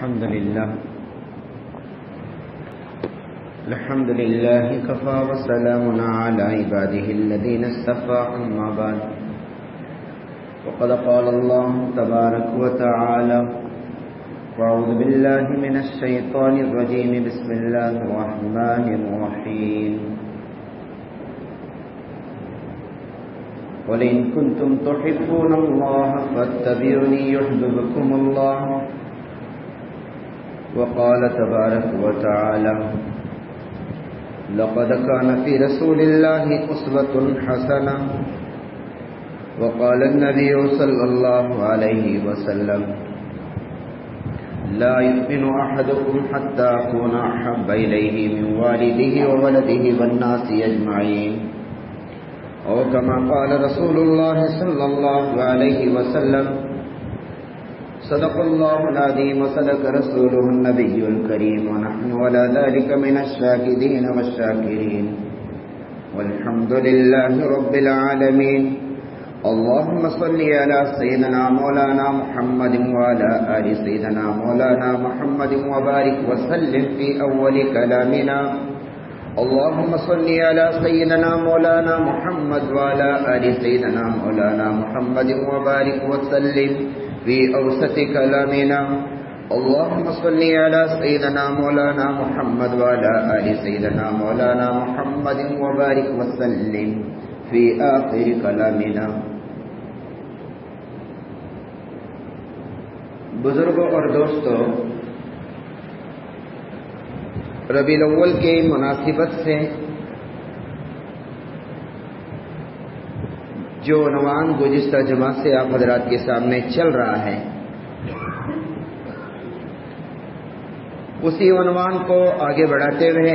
الحمد لله كفى وسلام على عباده الذين اصطفى أما بعد وقد قال الله تبارك وتعالى أعوذ بالله من الشيطان الرجيم بسم الله الرحمن الرحيم قل إن كنتم تحبون الله فاتبعوني يحببكم الله وقال تبارك وتعالى لقد كان في رسول الله أسوة حسنة وقال النبي صلى الله عليه وسلم لا يؤمن أحدكم حتى أكون أحب إليه من والده وولده والناس أجمعين أو كما قال رسول الله صلى الله عليه وسلم صدق الله العظيم وصدق رسوله النبي الكريم ونحن على ذلك من الشاهدين والشاكرين والحمد لله رب العالمين اللهم صل على سيدنا مولانا محمد وعلى آل سيدنا مولانا محمد وبارك وسلم في أول كلامنا اللهم صل على سيدنا مولانا محمد وعلى آل سيدنا مولانا محمد وبارك وسلم في أوسط كلامنا اللهم صل على سيدنا مولانا محمد وعلى آل سيدنا مولانا محمد وبارك وسلم في آخر كلامنا. بزرگوں اور دوستوں، ربیع الاول کے مناسبت سے جو عنوان گزشتہ جمعہ سے آپ حضرات کے سامنے چل رہا ہے، اسی عنوان کو آگے بڑھاتے ہوئے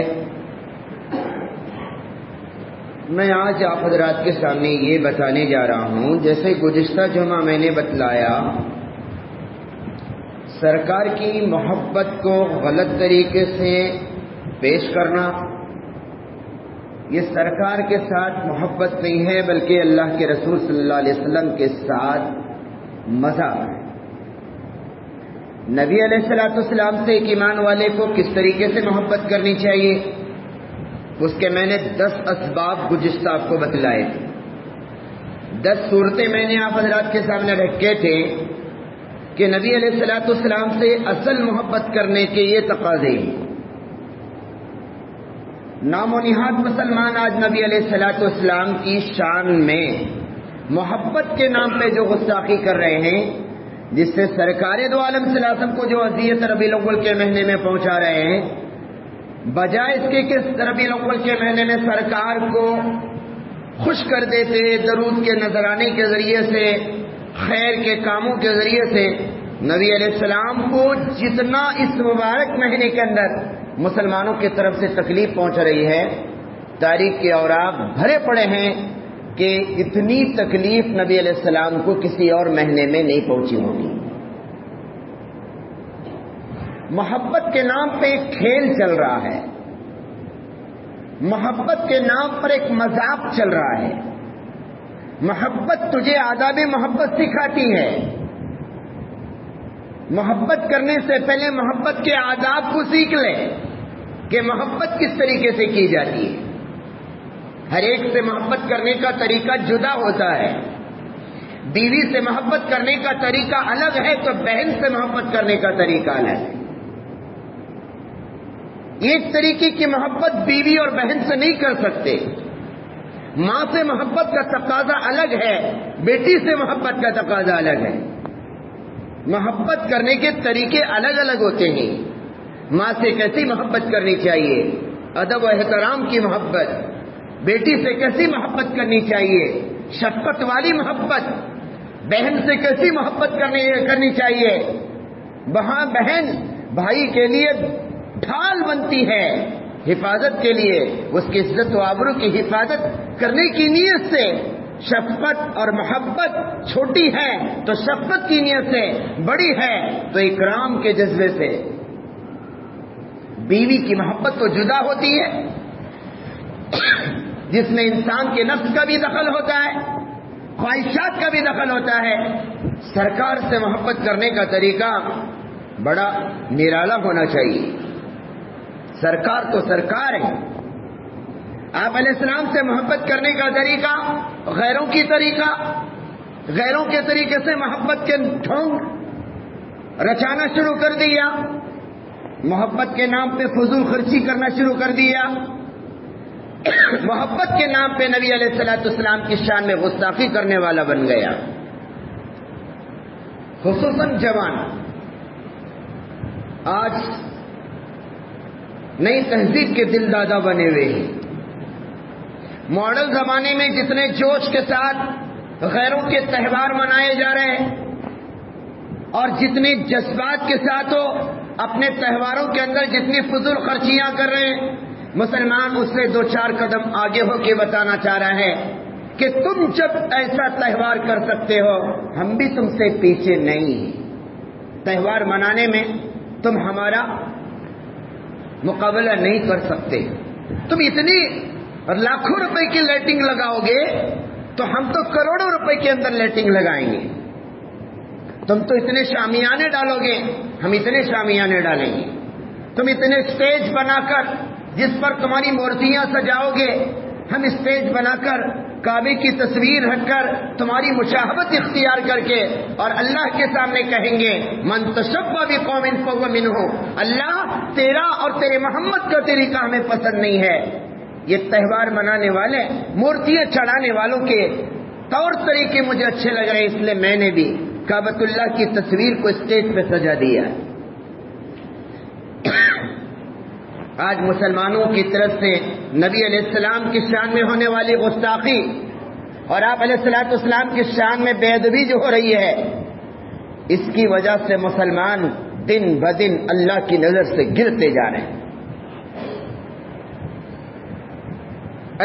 میں آج آپ حضرات کے سامنے یہ بتانے جا رہا ہوں، جیسے گزشتہ جمعہ میں نے بتلایا، سرکار کی محبت کو غلط طریقے سے پیش کرنا یہ سرکار کے ساتھ محبت نہیں ہے، بلکہ اللہ کے رسول صلی اللہ علیہ وسلم کے ساتھ مذاق ہے. نبی علیہ السلام سے ایک ایمان والے کو کس طریقے سے محبت کرنی چاہیے، اس کے میں نے 10 اسباب گزشتہ آپ کو بتلائے تھے. 10 صورتیں میں نے آپ حضرات کے سامنے رکھے تھے کہ نبی علیہ السلام سے اصل محبت کرنے کے یہ تقاضے ہیں. نام و نہاد مسلمان آج نبی علیہ السلام کی شان میں محبت کے نام پہ جو گستاخی کر رہے ہیں، جس سے سرکار دو عالم صلی اللہ علیہ وسلم کو جو اذیت ربیع الاول کے مہینے میں پہنچا رہے ہیں، بجائے اس کے کہ ربیع الاول کے مہینے میں سرکار کو خوش کر دیتے درود کے نذرانے کے ذریعے سے، خیر کے کاموں کے ذریعے سے، نبی علیہ السلام کو جتنا اس مبارک مہینے کے اندر مسلمانوں کی طرف سے تکلیف پہنچ رہی ہے، تاریخ کے اوراق بھرے پڑے ہیں کہ اتنی تکلیف نبی علیہ السلام کو کسی اور مہینے میں نہیں پہنچی ہوگی. محبت کے نام پہ ایک کھیل چل رہا ہے، محبت کے نام پر ایک مذاق چل رہا ہے. محبت تجھے آداب محبت سکھاتی ہے. محبت کرنے سے پہلے محبت کے آداب کو سیکھ لے کہ محبت کس طریقے سے کی جاتی ہے. ہر ایک سے محبت کرنے کا طریقہ جدا ہوتا ہے. بیوی سے محبت کرنے کا طریقہ الگ ہے تو بہن سے محبت کرنے کا طریقہ الگ ہے. ایک طریقے کی محبت بیوی اور بہن سے نہیں کر سکتے. ماں سے محبت کا تقاضا الگ ہے، بیٹی سے محبت کا تقاضا الگ ہے. محبت کرنے کے طریقے الگ الگ ہوتے ہیں. ماں سے کیسی محبت کرنی چاہیے، ادب و احترام کی محبت. بیٹی سے کیسی محبت کرنی چاہیے، شفقت والی محبت. بہن سے کیسی محبت کرنی چاہیے. وہاں بہن بھائی کے لیے ڈھال بنتی ہے، حفاظت کے لیے، اس کی عزت و آبرو کی حفاظت کرنے کی نیت سے. شفقت اور محبت چھوٹی ہے تو شفقت کی نیت سے، بڑی ہے تو اکرام کے جذبے سے. بیوی کی محبت تو جدا ہوتی ہے، جس میں انسان کے نفس کا بھی دخل ہوتا ہے، خواہشات کا بھی دخل ہوتا ہے. سرکار سے محبت کرنے کا طریقہ بڑا نرالا ہونا چاہیے. سرکار تو سرکار ہے. آپ علیہ السلام سے محبت کرنے کا طریقہ غیروں کی طریقہ، غیروں کے طریقے سے محبت کے ڈھونگ رچانا شروع کر دیا، محبت کے نام پہ فضول خرچی کرنا شروع کر دیا، محبت کے نام پہ نبی علیہ الصلوۃ والسلام کی شان میں گستاخی کرنے والا بن گیا. خصوصاً جوان آج نئی تہذیب کے دل دادا بنے ہوئے ہیں. ماڈل زمانے میں جتنے جوش کے ساتھ غیروں کے تہوار منائے جا رہے ہیں اور جتنے جذبات کے ساتھ وہ اپنے تہواروں کے اندر جتنی فضول خرچیاں کر رہے ہیں، مسلمان اس سے 2-4 قدم آگے ہو کے بتانا چاہ رہا ہے کہ تم جب ایسا تہوار کر سکتے ہو ہم بھی تم سے پیچھے نہیں ہیں. تہوار منانے میں تم ہمارا مقابلہ نہیں کر سکتے. تم اتنی لاکھوں روپے کی لائٹنگ لگاؤ گے تو ہم تو کروڑوں روپے کے اندر لائٹنگ لگائیں گے. تم تو اتنے شامیانے ڈالو گے ہم اتنے شامیانے ڈالیں گے. تم اتنے اسٹیج بنا کر جس پر تمہاری مورتیاں سجاؤ گے ہم اسٹیج بنا کر کعبے کی تصویر رکھ کر تمہاری مشاہبت اختیار کر کے اور اللہ کے سامنے کہیں گے من تشبہ بقوم فہو منہم. اللہ تیرا اور تیرے محمد کا طریقہ ہمیں پسند نہیں ہے. یہ تہوار منانے والے مورتیاں چڑھانے والوں کے طور طریقے مجھے اچھے لگ رہے ہیں، اس لیے میں نے بھی کعبۃ اللہ کی تصویر کو اسٹیج پہ سجا دیا. آج مسلمانوں کی طرف سے نبی علیہ السلام کی شان میں ہونے والی گستاخی اور آپ علیہ الصلوۃ والسلام کی شان میں بے ادبی جو ہو رہی ہے، اس کی وجہ سے مسلمان دن بدن اللہ کی نظر سے گرتے جا رہے ہیں.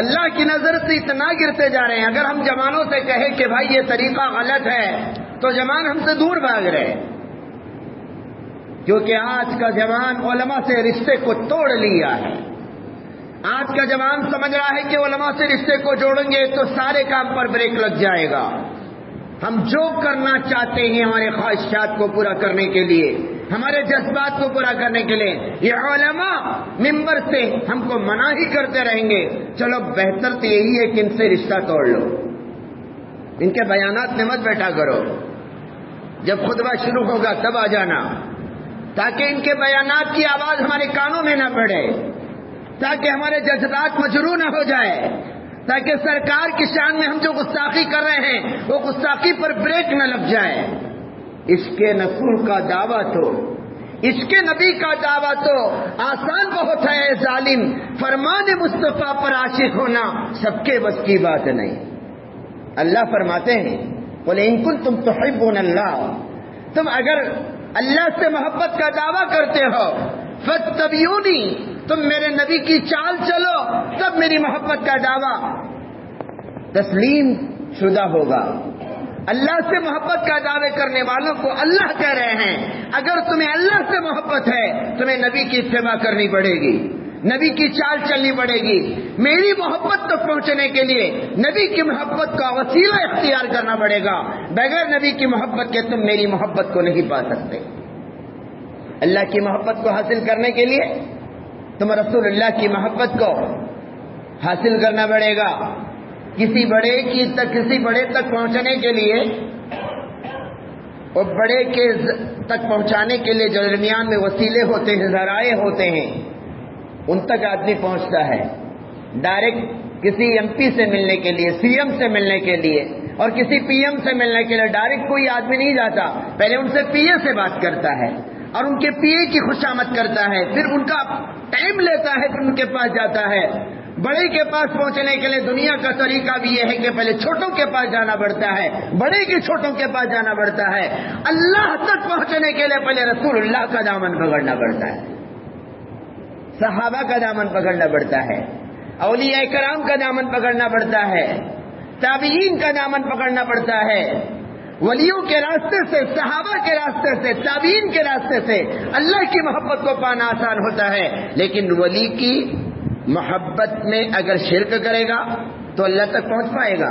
اللہ کی نظر سے اتنا گرتے جا رہے ہیں. اگر ہم جوانوں سے کہیں کہ بھائی یہ طریقہ غلط ہے تو جوان ہم سے دور بھاگ رہے ہیں، کیونکہ آج کا جوان علماء سے رشتے کو توڑ لیا ہے. آج کا جوان سمجھ رہا ہے کہ علماء سے رشتے کو جوڑیں گے تو سارے کام پر بریک لگ جائے گا. ہم جو کرنا چاہتے ہیں ہمارے خواہشات کو پورا کرنے کے لیے، ہمارے جذبات کو پورا کرنے کے لیے یہ علماء ممبر سے ہم کو منع ہی کرتے رہیں گے. چلو بہتر تو یہی ہے کہ ان سے رشتہ توڑ لو، ان کے بیانات میں مت بیٹھا کرو. جب خطبہ شروع ہوگا تب آ جانا، تاکہ ان کے بیانات کی آواز ہمارے کانوں میں نہ پڑے، تاکہ ہمارے جذبات مجروح نہ ہو جائے، تاکہ سرکار کی شان میں ہم جو گستاخی کر رہے ہیں وہ گستاخی پر بریک نہ لگ جائے. عشق رسول کا دعویٰ تو، عشق نبی کا دعویٰ تو آسان بہت ہے ظالم، فرمان مصطفیٰ پر عاشق ہونا سب کے بس کی بات نہیں. اللہ فرماتے ہیں قل ان کنتم تحبون اللہ، تم اگر اللہ سے محبت کا دعویٰ کرتے ہو فاتبعونی، تم میرے نبی کی چال چلو تب میری محبت کا دعویٰ تسلیم شدہ ہوگا. اللہ سے محبت کا دعوے کرنے والوں کو اللہ کہہ رہے ہیں اگر تمہیں اللہ سے محبت ہے تمہیں نبی کی اتباع کرنی پڑے گی، نبی کی چال چلنی پڑے گی. میری محبت تک پہنچنے کے لیے نبی کی محبت کا وسیلہ اختیار کرنا پڑے گا. بغیر نبی کی محبت کے تم میری محبت کو نہیں پا سکتے. اللہ کی محبت کو حاصل کرنے کے لیے تم رسول اللہ کی محبت کو حاصل کرنا پڑے گا. کسی بڑے تک پہنچنے کے لیے اور بڑے کے تک پہنچانے کے لیے جو درمیان میں وسیلے ہوتے ہیں، ذرائع ہوتے ہیں، ان تک آدمی پہنچتا ہے. ڈائریکٹ کسی ایم پی سے ملنے کے لیے، سی ایم سے ملنے کے لیے اور کسی پی ایم سے ملنے کے لیے ڈائریکٹ کوئی آدمی نہیں جاتا. پہلے ان سے پی اے سے بات کرتا ہے اور ان کے پی اے کی خوشامد کرتا ہے، پھر ان کا ٹائم لیتا ہے، پھر ان کے پاس جاتا ہے. بڑے کے پاس پہنچنے کے لیے دنیا کا طریقہ بھی یہ ہے کہ پہلے چھوٹوں کے پاس جانا پڑتا ہے، بڑے کے چھوٹوں کے پاس جانا پڑتا ہے. اللہ تک پہنچنے کے لیے پہلے رسول اللہ کا دامن پکڑنا پڑتا ہے، صحابہ کا دامن پکڑنا پڑتا ہے، اولیاء کرام کا دامن پکڑنا پڑتا ہے، تابعین کا دامن پکڑنا پڑتا ہے. ولیوں کے راستے سے، صحابہ کے راستے سے، تابعین کے راستے سے اللہ کی محبت کو پانا آسان ہوتا ہے. لیکن ولی کی محبت میں اگر شرک کرے گا تو اللہ تک پہنچ پائے گا؟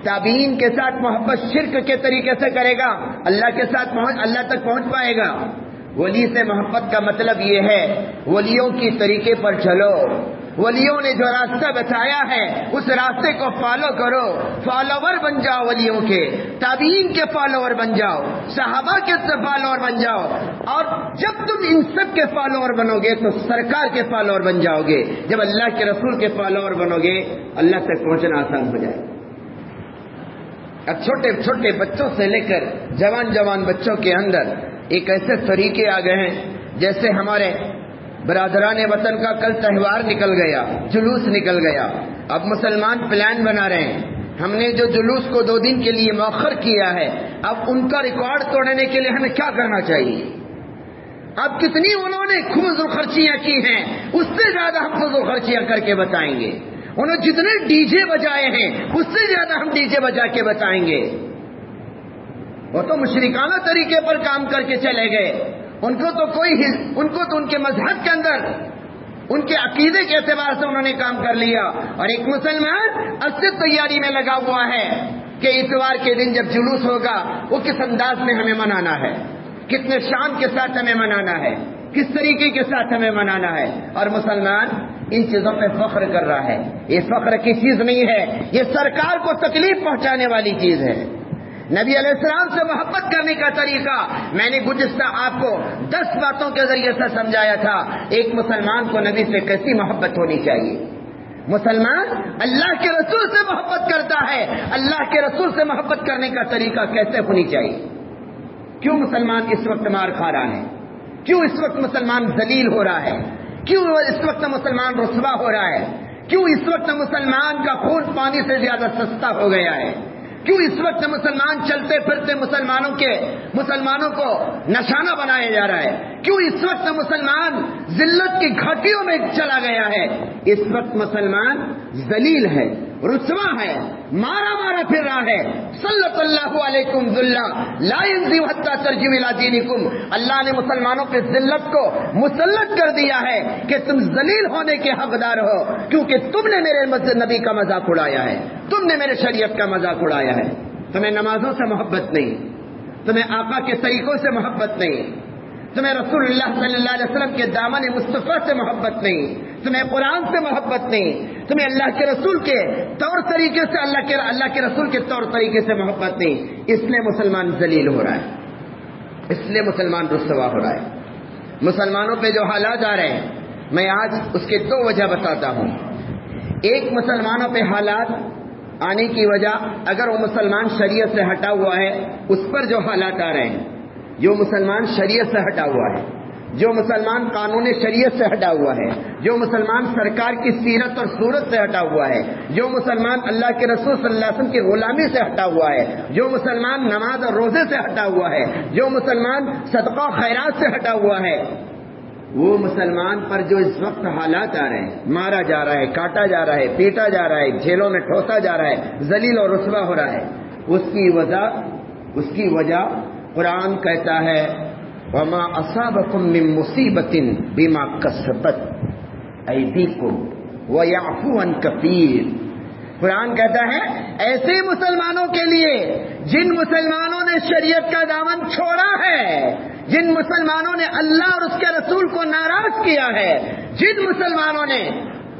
تابعین کے ساتھ محبت شرک کے طریقے سے کرے گا، اللہ کے ساتھ اللہ تک پہنچ پائے گا۔ ولی سے محبت کا مطلب یہ ہے ولیوں کی طریقے پر چلو، ولیوں نے جو راستہ بتایا ہے اس راستے کو فالو کرو، فالوور بن جاؤ، ولیوں کے، تابعین کے فالوور بن جاؤ، صحابہ کے فالوور بن جاؤ، اور جب تم ان سب کے فالوور بنو گے تو سرکار کے فالوور بن جاؤ گے۔ جب اللہ کے رسول کے فالوور بنو گے اللہ تک پہنچنا آسان ہو جائے۔ اب چھوٹے چھوٹے بچوں سے لے کر جوان بچوں کے اندر ایک ایسے طریقے آ گئے ہیں، جیسے ہمارے برادران وطن کا کل تہوار نکل گیا، جلوس نکل گیا، اب مسلمان پلان بنا رہے ہیں، ہم نے جو جلوس کو 2 دن کے لیے مؤخر کیا ہے، اب ان کا ریکارڈ توڑنے کے لیے ہمیں کیا کرنا چاہیے؟ اب کتنی انہوں نے فضول خرچیاں کی ہیں، اس سے زیادہ ہم فضول خرچیاں کر کے بتائیں گے۔ انہوں جتنے ڈی جے بجائے ہیں اس سے زیادہ ہم ڈی جے بجا کے بتائیں گے۔ وہ تو مشرکانہ طریقے پر کام کر کے چلے گئے، ان کو تو ان کے مذہب کے اندر ان کے عقیدے کے اعتبار سے انہوں نے کام کر لیا، اور ایک مسلمان اب سے تیاری میں لگا ہوا ہے کہ اتوار کے دن جب جلوس ہوگا وہ کس انداز میں ہمیں منانا ہے، کتنے شان کے ساتھ ہمیں منانا ہے، کس طریقے کے ساتھ ہمیں منانا ہے۔ اور مسلمان ان چیزوں پہ فخر کر رہا ہے، یہ فخر کی چیز نہیں ہے، یہ سرکار کو تکلیف پہنچانے والی چیز ہے۔ نبی علیہ السلام سے محبت کرنے کا طریقہ میں نے گزشتہ آپ کو 10 باتوں کے ذریعے سے سمجھایا تھا۔ ایک مسلمان کو نبی سے کیسی محبت ہونی چاہیے؟ مسلمان اللہ کے رسول سے محبت کرتا ہے، اللہ کے رسول سے محبت کرنے کا طریقہ کیسے ہونی چاہیے؟ کیوں مسلمان اس وقت مار کھا رہا ہے؟ کیوں اس وقت مسلمان ذلیل ہو رہا ہے؟ کیوں اس وقت مسلمان رسوا ہو رہا ہے؟ کیوں اس وقت مسلمان کا خون پانی سے زیادہ سستا ہو گیا ہے؟ کیوں اس وقت مسلمان چلتے پھرتے مسلمانوں کو نشانہ بنایا جا رہا ہے؟ کیوں اس وقت مسلمان ذلت کی گھاٹیوں میں چلا گیا ہے؟ اس وقت مسلمان ذلیل ہے، رسوا ہے، مارا پھر رہا ہے۔ صلی اللہ علیکم ذلہ لا ينزل حتى ترجعوا الى دینکم، اللہ نے مسلمانوں پہ ذلت کو مسلط کر دیا ہے کہ تم ذلیل ہونے کے حقدار ہو، کیونکہ تم نے میرے نبی کا مذاق اڑایا ہے، تم نے میرے شریعت کا مذاق اڑایا ہے۔ تمہیں نمازوں سے محبت نہیں، تمہیں آقا کے طریقوں سے محبت نہیں، تمہیں رسول اللہ صلی اللہ علیہ وسلم کے دامن مصطفیٰ سے محبت نہیں، تمہیں قرآن سے محبت نہیں، تمہیں اللہ کے رسول کے طور طریقے سے اللہ کے رسول کے طور طریقے سے محبت نہیں، اس لیے مسلمان ذلیل ہو رہا ہے، اس لیے مسلمان رسوا ہو رہا ہے۔ مسلمانوں پہ جو حالات آ رہے ہیں میں آج اس کے 2 وجہ بتاتا ہوں۔ ایک، مسلمانوں پہ حالات آنے کی وجہ اگر وہ مسلمان شریعت سے ہٹا ہوا ہے اس پر جو حالات آ رہے ہیں، جو مسلمان شریعت سے ہٹا ہوا ہے، جو مسلمان قانون شریعت سے ہٹا ہوا ہے، جو مسلمان سرکار کی سیرت اور صورت سے ہٹا ہوا ہے، جو مسلمان اللہ کے رسول صلی اللہ علیہ وسلم کی غلامی سے ہٹا ہوا ہے، جو مسلمان نماز اور روزے سے ہٹا ہوا ہے، جو مسلمان صدقہ و خیرات سے ہٹا ہوا ہے، وہ مسلمان پر جو اس وقت حالات آ رہے ہیں، مارا جا رہا ہے، کاٹا جا رہا ہے، پیٹا جا رہا ہے، جھیلوں میں ٹھوسا جا رہا ہے، ذلیل اور رسوا ہو رہا ہے، اس کی وجہ قرآن کہتا ہے وَمَا أَصَابَكُم مِّن مُّصِيبَةٍ بِمَا كَسَبَتْ أَيْدِيكُمْ وَيَعْفُو عَن كَثِيرٍ۔ قرآن کہتا ہے ایسے مسلمانوں کے لیے جن مسلمانوں نے شریعت کا دامن چھوڑا ہے، جن مسلمانوں نے اللہ اور اس کے رسول کو ناراض کیا ہے، جن مسلمانوں نے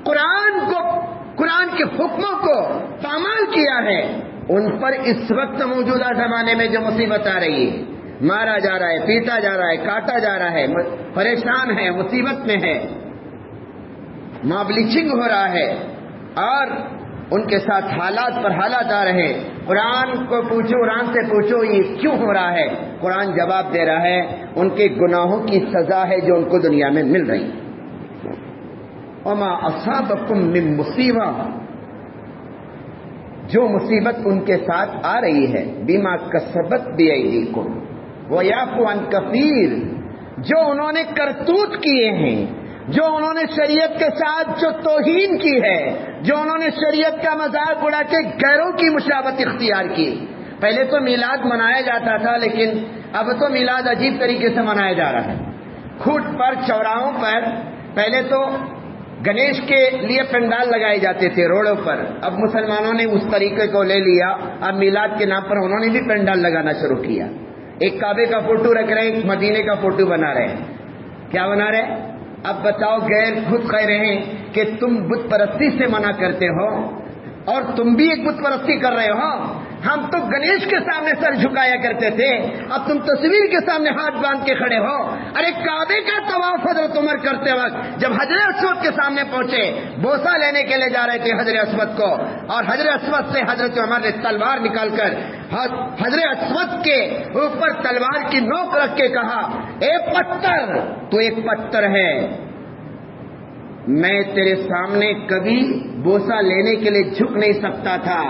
قرآن کے حکموں کو پامال کیا ہے، ان پر اس وقت موجودہ زمانے میں جو مصیبت آ رہی ہے، مارا جا رہا ہے، پیٹا جا رہا ہے، کاٹا جا رہا ہے، پریشان ہے، مصیبت میں ہے، ماب لیچنگ ہو رہا ہے، اور ان کے ساتھ حالات پر حالات آ رہے ہیں۔ قرآن سے پوچھو یہ کیوں ہو رہا ہے؟ قرآن جواب دے رہا ہے ان کے گناہوں کی سزا ہے جو ان کو دنیا میں مل رہی۔ وما اصابکم من مصیبہ، جو مصیبت ان کے ساتھ آ رہی ہے، بما کسبت بایدیکم ویعفو عن کثیر، جو انہوں نے کرتوت کیے ہیں، جو انہوں نے شریعت کے ساتھ جو توہین کی ہے، جو انہوں نے شریعت کا مذاق اڑا کے غیروں کی مشابہت اختیار کی۔ پہلے تو میلاد منایا جاتا تھا، لیکن اب تو میلاد عجیب طریقے سے منایا جا رہا ہے۔ کھوٹ پر، چوراہوں پر پہلے تو گنیش کے لیے پنڈال لگائے جاتے تھے روڈوں پر. اب مسلمانوں نے اس طریقے کو لے لیا. اب میلاد کے نام پر انہوں نے بھی پنڈال لگانا شروع کیا. ایک کعبے کا فوٹو رکھ رہے ہیں, ایک مدینے کا فوٹو بنا رہے ہیں. کیا بنا رہے ہیں؟ اب بتاؤ, غیر خود کہہ رہے ہیں کہ تم بت پرستی سے منع کرتے ہو اور تم بھی ایک بت پرستی کر رہے ہو. ہم تو گنیش کے سامنے سر جھکایا کرتے تھے, اب تم تصویر کے سامنے ہاتھ باندھ کے کھڑے ہو. ارے کعبے کا طواف حضرت عمر کرتے وقت جب حجر اسود کے سامنے پہنچے, بوسہ لینے کے لیے جا رہے تھے حجر اسود کو, اور حجر اسود سے حضرت عمر نے تلوار نکال کر حجر اسود کے اوپر تلوار کی نوک رکھ کے کہا, اے پتھر, تو ایک پتھر ہے, میں تیرے سامنے کبھی بوسہ لینے کے لیے جھک نہیں سکتا تھا.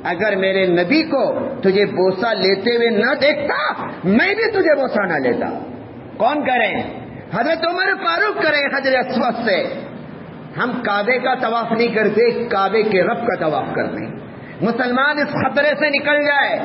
اگر میرے نبی کو تجھے بوسہ لیتے ہوئے نہ دیکھتا, میں بھی تجھے بوسہ نہ لیتا. کون کریں؟ حضرت عمر فاروق کریں حجر اسود سے. ہم کعبے کا طواف نہیں کرتے, کعبے کے رب کا طواف کرتے ہیں. مسلمان اس خطرے سے نکل جائے.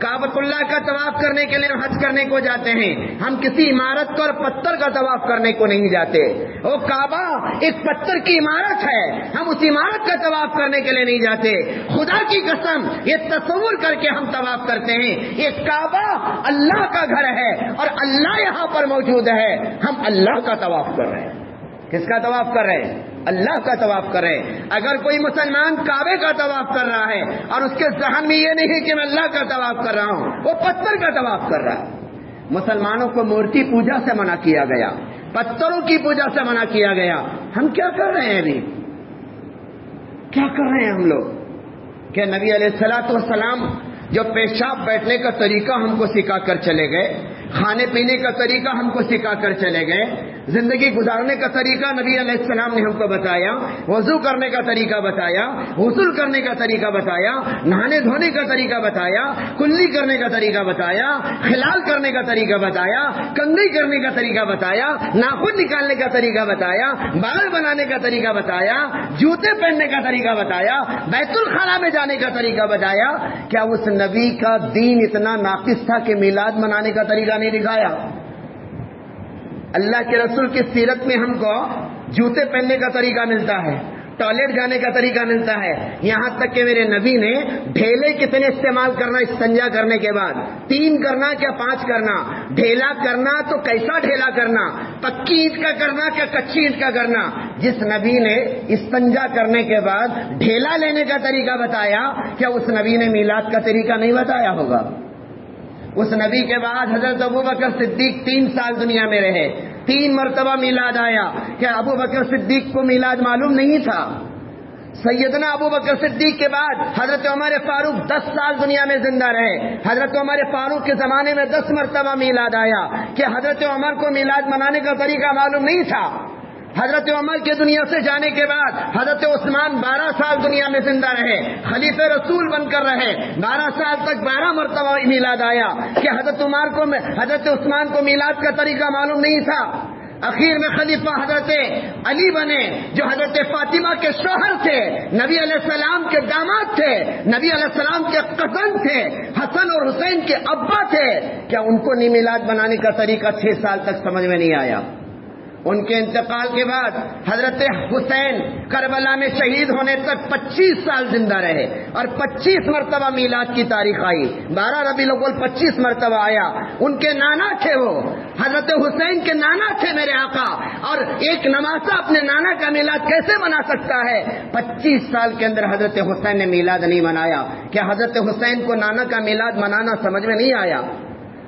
کعبۃ اللہ کا طواف کرنے کے لیے حج کرنے کو جاتے ہیں, ہم کسی عمارت کو اور پتھر کا طواف کرنے کو نہیں جاتے. وہ کعبہ ایک پتھر کی عمارت ہے, ہم اس عمارت کا طواف کرنے کے لیے نہیں جاتے. خدا کی قسم یہ تصور کر کے ہم طواف کرتے ہیں, یہ کعبہ اللہ کا گھر ہے اور اللہ یہاں پر موجود ہے. ہم اللہ کا طواف کر رہے ہیں. کس کا طواف کر رہے ہیں؟ اللہ کا طواف کر رہے ہیں. اگر کوئی مسلمان کعبے کا طواف کر رہا ہے اور اس کے ذہن میں یہ نہیں کہ میں اللہ کا طواف کر رہا ہوں, وہ پتھر کا طواف کر رہا ہے. مسلمانوں کو مورتی پوجا سے منع کیا گیا, پتھروں کی پوجا سے منع کیا گیا. ہم کیا کر رہے ہیں ابھی؟ کیا کر رہے ہیں ہم لوگ؟ کہ نبی علیہ الصلوۃ والسلام جو پیشاب بیٹھنے کا طریقہ ہم کو سکھا کر چلے گئے, کھانے پینے کا طریقہ ہم کو سکھا کر چلے گئے, زندگی گزارنے کا طریقہ نبی علیہ السلام نے ہم کو بتایا, وضو کرنے کا طریقہ بتایا, غسل کرنے کا طریقہ بتایا, نہانے دھونے کا طریقہ بتایا, کلی کرنے کا طریقہ بتایا, خلال کرنے کا طریقہ بتایا, کنگھی کرنے کا طریقہ بتایا, ناخن نکالنے کا طریقہ بتایا, بال بنانے کا طریقہ بتایا, جوتے پہننے کا طریقہ بتایا, بیت الخلا میں جانے کا طریقہ بتایا. کیا اس نبی کا دین اتنا ناقص تھا کہ میلاد منانے کا طریقہ نہیں دکھایا؟ اللہ کے رسول کی سیرت میں ہم کو جوتے پہننے کا طریقہ ملتا ہے, ٹوائلٹ جانے کا طریقہ ملتا ہے, یہاں تک کہ میرے نبی نے ڈھیلے کتنے استعمال کرنا استنجا کرنے کے بعد, 3 کرنا کیا 5 کرنا, ڈھیلا کرنا تو کیسا ڈھیلا کرنا, پکی اینٹ کا کرنا کیا کچی اینٹ کا کرنا. جس نبی نے استنجا کرنے کے بعد ڈھیلا لینے کا طریقہ بتایا, کیا اس نبی نے میلاد کا طریقہ نہیں بتایا ہوگا؟ اس نبی کے بعد حضرت ابوبکر صدیق 3 سال دنیا میں رہے, 3 مرتبہ میلاد آیا. کیا ابوبکر صدیق کو میلاد معلوم نہیں تھا؟ سیدنا ابوبکر صدیق کے بعد حضرت عمر فاروق 10 سال دنیا میں زندہ رہے. حضرت عمر فاروق کے زمانے میں 10 مرتبہ میلاد آیا. کہ حضرت عمر کو میلاد منانے کا طریقہ معلوم نہیں تھا؟ حضرت عمر کے دنیا سے جانے کے بعد حضرت عثمان 12 سال دنیا میں زندہ رہے, خلیفہ رسول بن کر رہے, 12 سال تک 12 مرتبہ میلاد آیا. کہ حضرت عثمان کو میلاد کا طریقہ معلوم نہیں تھا. اخیر میں خلیفہ حضرت علی بنے, جو حضرت فاطمہ کے شوہر تھے, نبی علیہ السلام کے داماد تھے, نبی علیہ السلام کے کزن تھے, حسن اور حسین کے ابا تھے. کیا ان کو نہیں میلاد بنانے کا طریقہ 6 سال تک سمجھ میں نہیں آیا؟ ان کے انتقال کے بعد حضرت حسین کربلا میں شہید ہونے تک 25 سال زندہ رہے اور 25 مرتبہ میلاد کی تاریخ آئی. 12 ربیع الاول 25 مرتبہ آیا. ان کے نانا تھے, وہ حضرت حسین کے نانا تھے میرے آقا, اور ایک نمازہ اپنے نانا کا میلاد کیسے منا سکتا ہے؟ 25 سال کے اندر حضرت حسین نے میلاد نہیں منایا. کیا حضرت حسین کو نانا کا میلاد منانا سمجھ میں نہیں آیا؟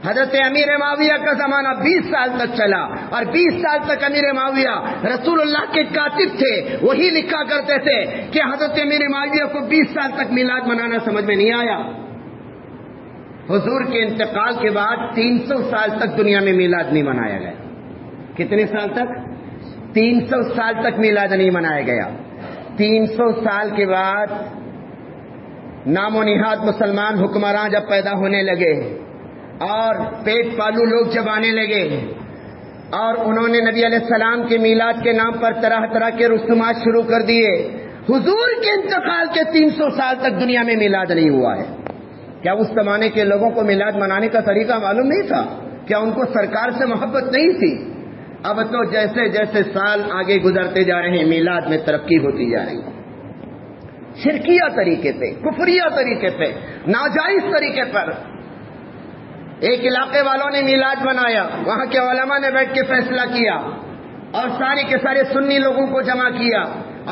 حضرت امیر معاویہ کا زمانہ 20 سال تک چلا, اور 20 سال تک امیر معاویہ رسول اللہ کے کاتب تھے, وہی لکھا کرتے تھے کہ حضرت امیر معاویہ کو 20 سال تک میلاد منانا سمجھ میں نہیں آیا. حضور کے انتقال کے بعد 300 سال تک دنیا میں میلاد نہیں منایا گیا. کتنے سال تک؟ 300 سال تک میلاد نہیں منایا گیا. 300 سال کے بعد نام و نہاد مسلمان حکمراں جب پیدا ہونے لگے اور پیٹ پالو لوگ جب آنے لگے, اور انہوں نے نبی علیہ السلام کے میلاد کے نام پر طرح طرح کے رسومات شروع کر دیے. حضور کے انتقال کے 300 سال تک دنیا میں میلاد نہیں ہوا ہے. کیا اس زمانے کے لوگوں کو میلاد منانے کا طریقہ معلوم نہیں تھا؟ کیا ان کو سرکار سے محبت نہیں تھی؟ اب تو جیسے جیسے سال آگے گزرتے جا رہے ہیں میلاد میں ترقی ہوتی جا رہی ہے، شرکیہ طریقے پہ، کفریہ طریقے پہ، ناجائز طریقے پر۔ ایک علاقے والوں نے میلاد بنایا، وہاں کے علماء نے بیٹھ کے فیصلہ کیا اور سارے کے سارے سنی لوگوں کو جمع کیا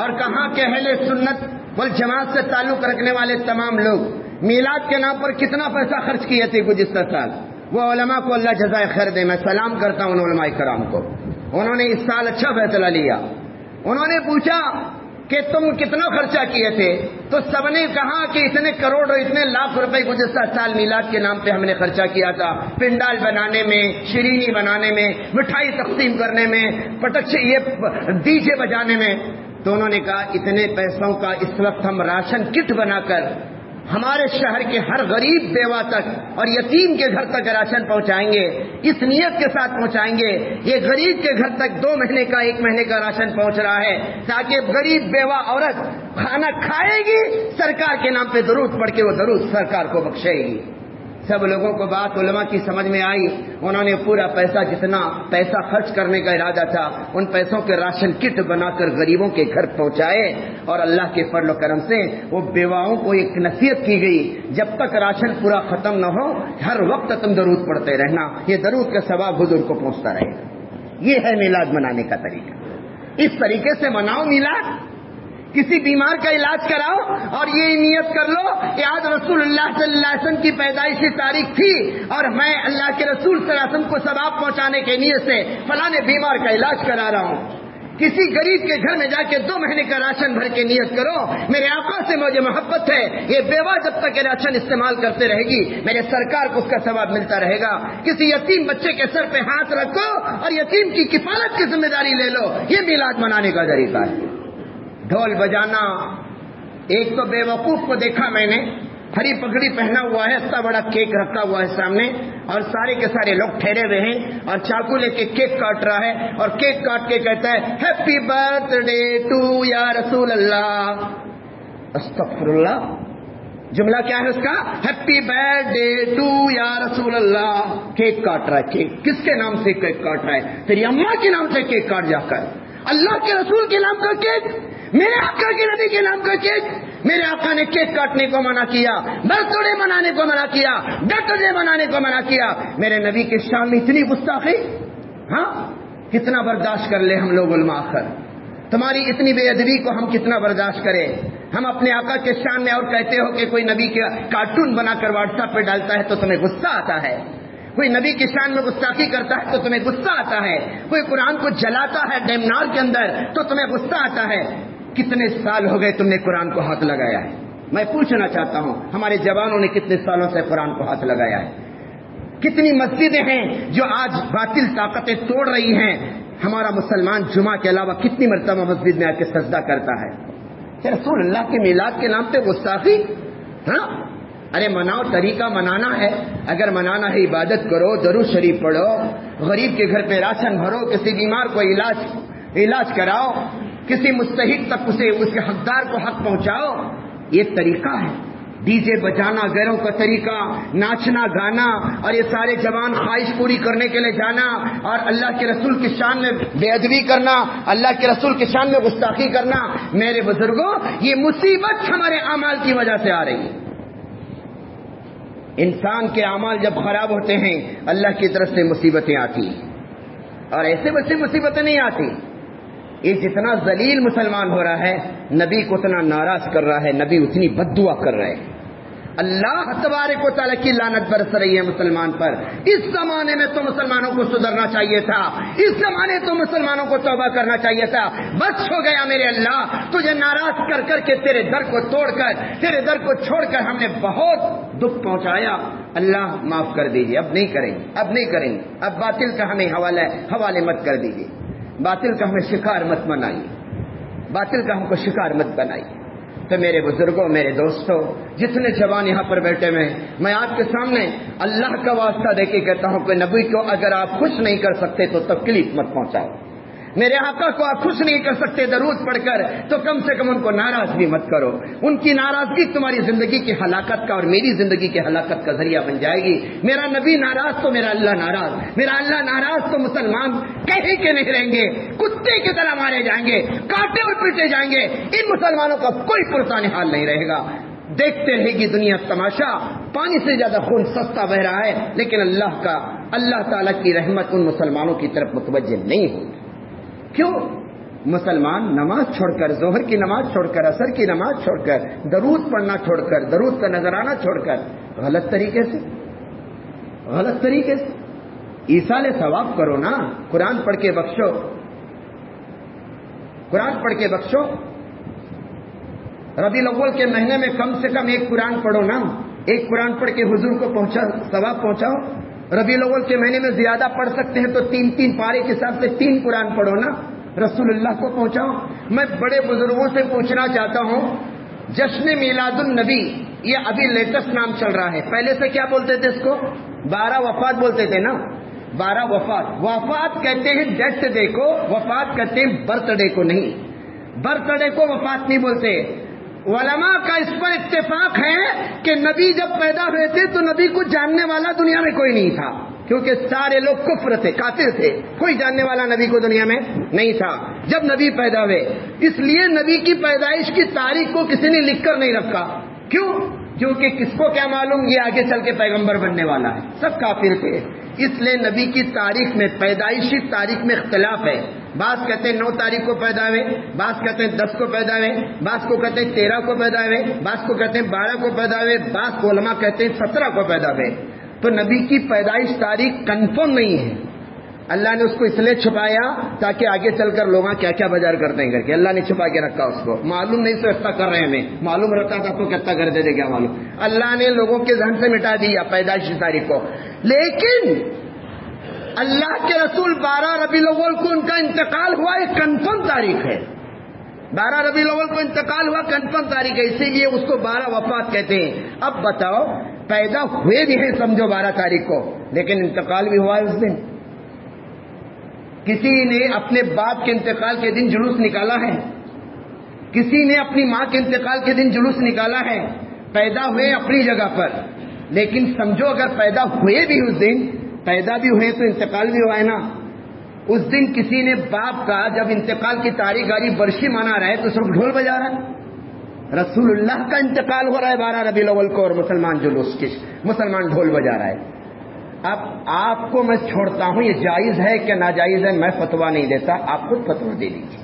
اور کہاں کہ اہل سنت والجماعت سے تعلق رکھنے والے تمام لوگ میلاد کے نام پر کتنا پیسہ خرچ کیے تھے گزشتہ سال، وہ علماء کو اللہ جزائے خیر دے، میں سلام کرتا ہوں ان علماء کرام کو، انہوں نے اس سال اچھا فیصلہ لیا۔ انہوں نے پوچھا کہ تم کتنا خرچہ کیے تھے، تو سب نے کہا کہ اتنے کروڑ اور اتنے لاکھ روپے گزشتہ سال میلاد کے نام پہ ہم نے خرچہ کیا تھا، پنڈال بنانے میں، شیرینی بنانے میں، مٹھائی تقسیم کرنے میں، پٹخے یہ ڈی جے بجانے میں۔ تو انہوں نے کہا اتنے پیسوں کا اس وقت ہم راشن کٹ بنا کر ہمارے شہر کے ہر غریب بیوہ تک اور یتیم کے گھر تک راشن پہنچائیں گے، اس نیت کے ساتھ پہنچائیں گے یہ غریب کے گھر تک 2 مہینے کا 1 مہینے کا راشن پہنچ رہا ہے، تاکہ غریب بیوہ عورت کھانا کھائے گی، سرکار کے نام پہ درود پڑھ کے وہ درود سرکار کو بخشے گی۔ سب لوگوں کو بات علماء کی سمجھ میں آئی، انہوں نے پورا پیسہ جتنا پیسہ خرچ کرنے کا ارادہ تھا ان پیسوں کے راشن کٹ بنا کر غریبوں کے گھر پہنچائے، اور اللہ کے فضل و کرم سے وہ بیواؤں کو ایک نصیحت کی گئی، جب تک راشن پورا ختم نہ ہو ہر وقت تم درود پڑھتے رہنا، یہ درود کا ثواب حضور کو پہنچتا رہے گا۔ یہ ہے میلاد منانے کا طریقہ، اس طریقے سے مناؤ میلاد۔ کسی بیمار کا علاج کراؤ اور یہ نیت کر لو کہ آج رسول اللہ صلی اللہ علیہ وسلم کی پیدائشی تاریخ تھی اور میں اللہ کے رسول صلی اللہ علیہ وسلم کو ثواب پہنچانے کے نیت سے فلاں بیمار کا علاج کرا رہا ہوں۔ کسی غریب کے گھر میں جا کے 2 مہینے کا راشن بھر کے نیت کرو، میرے آقا سے مجھے محبت ہے، یہ بیوہ جب تک یہ راشن استعمال کرتے رہے گی میرے سرکار کو اس کا ثواب ملتا رہے گا۔ کسی یتیم بچے کے سر پہ ہاتھ رکھو اور یتیم کی کفالت کی ذمہ داری لے لو، یہ میلاد منانے کا طریقہ ہے۔ ڈھول بجانا، ایک تو بے وقوف کو دیکھا میں نے، ہری پگڑی پہنا ہوا ہے، اتنا بڑا کیک رکھا ہوا ہے سامنے اور سارے کے سارے لوگ ٹھہرے ہوئے ہیں اور چاقو لے کے کیک کاٹ رہا ہے اور کیک کاٹ کے کہتا ہے ہیپی برتھ ڈے ٹو یا رسول اللہ۔ استغفر اللہ، جملہ کیا ہے اس کا؟ ہیپی برتھ ڈے ٹو یا رسول اللہ۔ کیک کاٹ رہا ہے، کیک کس کے نام سے کیک کاٹ رہا ہے؟ تیری اماں کے نام سے کیک کاٹ جا کر، اللہ کے رسول کے نام کا کیک، میرے آقا کے نبی کے نام کا کیک۔ میرے آقا نے کیک کاٹنے کو منع کیا، برتھ ڈے منانے کو منع کیا، ڈیتھ ڈے منانے کو منع کیا۔ میرے نبی کے شان میں اتنی گستاخی، ہاں کتنا برداشت کر لے ہم لوگ علماء آخر، تمہاری اتنی بے ادبی کو ہم کتنا برداشت کریں؟ ہم اپنے آقا کے شان میں اور کہتے ہو کہ کوئی نبی کا کارٹون بنا کر واٹس ایپ پہ ڈالتا ہے تو تمہیں غصہ آتا ہے، کوئی نبی کی شان میں گستاخی کرتا ہے تو تمہیں غصہ آتا ہے، کوئی قرآن کو جلاتا ہے ڈیمنار کے اندر تو تمہیں غصہ آتا ہے۔ کتنے سال ہو گئے تم نے قرآن کو ہاتھ لگایا ہے؟ میں پوچھنا چاہتا ہوں ہمارے جوانوں نے کتنے سالوں سے قرآن کو ہاتھ لگایا ہے؟ کتنی مسجدیں ہیں جو آج باطل طاقتیں توڑ رہی ہیں؟ ہمارا مسلمان جمعہ کے علاوہ کتنی مرتبہ مسجد میں آ کے سجدہ کرتا ہے؟ کہ رسول اللہ کے میلاد کے نام پہ گستاخی؟ ہاں ارے مناؤ، طریقہ منانا ہے، اگر منانا ہے عبادت کرو، درود شریف پڑھو، غریب کے گھر پہ راشن بھرو، کسی بیمار کو علاج کراؤ، کسی مستحق تک اسے اس کے حقدار کو حق پہنچاؤ، یہ طریقہ ہے۔ ڈی جے بجانا غیروں کا طریقہ، ناچنا گانا اور یہ سارے جوان خواہش پوری کرنے کے لیے جانا اور اللہ کے رسول کی شان میں بے ادبی کرنا، اللہ کے رسول کی شان میں گستاخی کرنا، میرے بزرگوں یہ مصیبت ہمارے اعمال کی وجہ سے آ رہی ہے۔ انسان کے اعمال جب خراب ہوتے ہیں اللہ کی طرف سے مصیبتیں آتی ہیں، اور ایسے بچے مصیبتیں نہیں آتی۔ یہ جتنا ذلیل مسلمان ہو رہا ہے نبی کو اتنا ناراض کر رہا ہے، نبی اتنی بد دعا کر رہے ہیں، اللہ تبارک و تعالیٰ کی لعنت برس رہی ہے مسلمان پر۔ اس زمانے میں تو مسلمانوں کو سدھرنا چاہیے تھا، اس زمانے تو مسلمانوں کو توبہ کرنا چاہیے تھا۔ بس ہو گیا میرے اللہ، تجھے ناراض کر کر کے تیرے در کو توڑ کر، تیرے در کو چھوڑ کر ہم نے بہت دکھ پہنچایا، اللہ معاف کر دیجیے، اب نہیں کریں گے، اب نہیں کریں گے، اب باطل کا ہمیں حوالے مت کر دیجیے، باطل کا ہمیں شکار مت بنائیے، باطل کا ہم کو شکار مت بنائیے۔ تو میرے بزرگوں، میرے دوستوں، جتنے جوان یہاں پر بیٹھے ہوئے ہیں، میں آپ کے سامنے اللہ کا واسطہ دے کے کہتا ہوں کہ نبی کو اگر آپ خوش نہیں کر سکتے تو تکلیف مت پہنچاؤ، میرے آقا کو آپ خوش نہیں کر سکتے درود پڑھ کر تو کم سے کم ان کو ناراض بھی مت کرو. ان کی ناراضگی تمہاری زندگی کی ہلاکت کا اور میری زندگی کی ہلاکت کا ذریعہ بن جائے گی. میرا نبی ناراض تو میرا اللہ ناراض, میرا اللہ ناراض تو مسلمان کہیں کے نہیں رہیں گے, کتے کی طرح مارے جائیں گے, کاٹے اور پیٹے جائیں گے. ان مسلمانوں کا کوئی پرسان حال نہیں رہے گا. دیکھتے رہے گی دنیا تماشا, پانی سے زیادہ خون سستا بہ رہا ہے, لیکن اللہ تعالیٰ کی رحمت ان مسلمانوں کی طرف متوجہ نہیں ہوگی. کیوں؟ مسلمان نماز چھوڑ کر, ظہر کی نماز چھوڑ کر, عصر کی نماز چھوڑ کر, درود پڑھنا چھوڑ کر, درود کا نذرانہ چھوڑ کر غلط طریقے سے ایصال ثواب کرو نا. قرآن پڑھ کے بخشو. ربیع الاول کے مہینے میں کم سے کم ایک قرآن پڑھو نا. ایک قرآن پڑھ کے حضور کو ثواب پہنچاؤ. ربیع الاول کے مہینے میں زیادہ پڑھ سکتے ہیں تو 3 پارے کے حساب سے 3 قرآن پڑھو نا, رسول اللہ کو پہنچاؤ. میں بڑے بزرگوں سے پوچھنا چاہتا ہوں, جشن میلاد النبی یہ ابھی لیٹسٹ نام چل رہا ہے, پہلے سے کیا بولتے تھے اس کو؟ 12 وفات بولتے تھے نا. 12 وفات کہتے ہیں ڈیتھ ڈے کو, وفات کہتے ہیں برتھ ڈے کو نہیں. برتھ ڈے کو وفات نہیں بولتے. علماء کا اس پر اتفاق ہے کہ نبی جب پیدا ہوئے تھے تو نبی کو جاننے والا دنیا میں کوئی نہیں تھا, کیونکہ سارے لوگ کفر تھے, کافر تھے, کوئی جاننے والا نبی کو دنیا میں نہیں تھا جب نبی پیدا ہوئے. اس لیے نبی کی پیدائش کی تاریخ کو کسی نے لکھ کر نہیں رکھا. کیوں؟ کیونکہ کس کو کیا معلوم یہ آگے چل کے پیغمبر بننے والا ہے. سب کافر تھے. اس لیے نبی کی تاریخ میں, پیدائشی تاریخ میں اختلاف ہے. بعض کہتے ہیں 9 تاریخ کو پیدا ہوئے, بعض کہتے ہیں 10 کو پیدا ہوئے, بعض کو کہتے ہیں 13 کو پیدا ہوئے, بعض کو کہتے ہیں 12 کو پیدا ہوئے, بعض علماء کہتے ہیں 17 کو پیدا ہوئے. تو نبی کی پیدائش تاریخ کنفرم نہیں ہے. اللہ نے اس کو اس لیے چھپایا تاکہ آگے چل کر لوگ کیا کیا بازار کرتے ہیں کر کے, اللہ نے چھپا کے رکھا اس کو. معلوم نہیں تو ایسا کر رہے ہیں, ہمیں معلوم رہتا تھا تو کتنا کر دیتے کیا معلوم. اللہ نے لوگوں کے ذہن سے مٹا دیا پیدائشی تاریخ کو. لیکن اللہ کے رسول 12 ربیع الاول کو ان کا انتقال ہوا, ایک کنفرم تاریخ ہے. 12 ربیع الاول کو انتقال ہوا, کنفرم تاریخ ہے, اسی لیے اس کو 12 وفات کہتے ہیں. اب بتاؤ, پیدا ہوئے بھی ہیں سمجھو 12 تاریخ کو, لیکن انتقال بھی ہوا ہے اس دن. کسی نے اپنے باپ کے انتقال کے دن جلوس نکالا ہے, کسی نے اپنی ماں کے انتقال کے دن جلوس نکالا ہے. پیدا ہوئے اپنی جگہ پر, لیکن سمجھو اگر پیدا ہوئے بھی اس دن, پیدا بھی ہوئے تو انتقال بھی ہوا ہے نا. اس دن کسی نے باپ کا جب انتقال کی تاریخ آ رہی, برسی منا رہا ہے تو سب ڈھول بجا رہا ہے. رسول اللہ کا انتقال ہو رہا ہے 12 ربیع الاول کو, اور مسلمان ڈھول بجا رہا ہے. اب آپ کو میں چھوڑتا ہوں, یہ جائز ہے کہ ناجائز ہے میں فتویٰ نہیں دیتا, آپ خود فتویٰ دے دیجیے.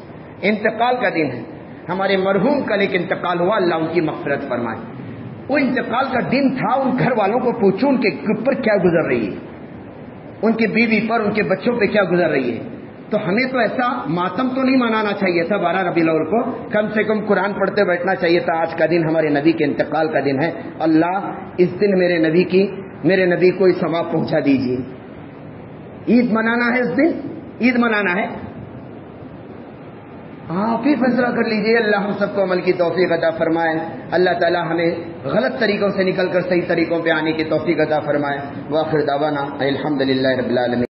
انتقال کا دن ہے, ہمارے مرحوم کا ایک انتقال ہوا, اللہ ان کی مغفرت فرمائے. وہ انتقال کا دن تھا, ان گھر والوں کو پوچھو ان کے اوپر کیا گزر رہی ہے, ان کی بیوی پر, ان کے بچوں پہ کیا گزر رہی ہے. تو ہمیں تو ایسا ماتم تو نہیں منانا چاہیے تھا 12 ربیع الاول کو, کم سے کم قرآن پڑھتے بیٹھنا چاہیے تھا. آج کا دن ہمارے نبی کے انتقال کا دن ہے. اللہ اس دن میرے نبی کو ثواب پہنچا دیجیے. عید منانا ہے, اس دن عید منانا ہے, آپ ہی فیصلہ کر لیجئے. اللہ ہم سب کو عمل کی توفیق عطا فرمائے. اللہ تعالی ہمیں غلط طریقوں سے نکل کر صحیح طریقوں پہ آنے کی توفیق عطا فرمائے. وآخر دعوانا الحمدللہ رب العالمین.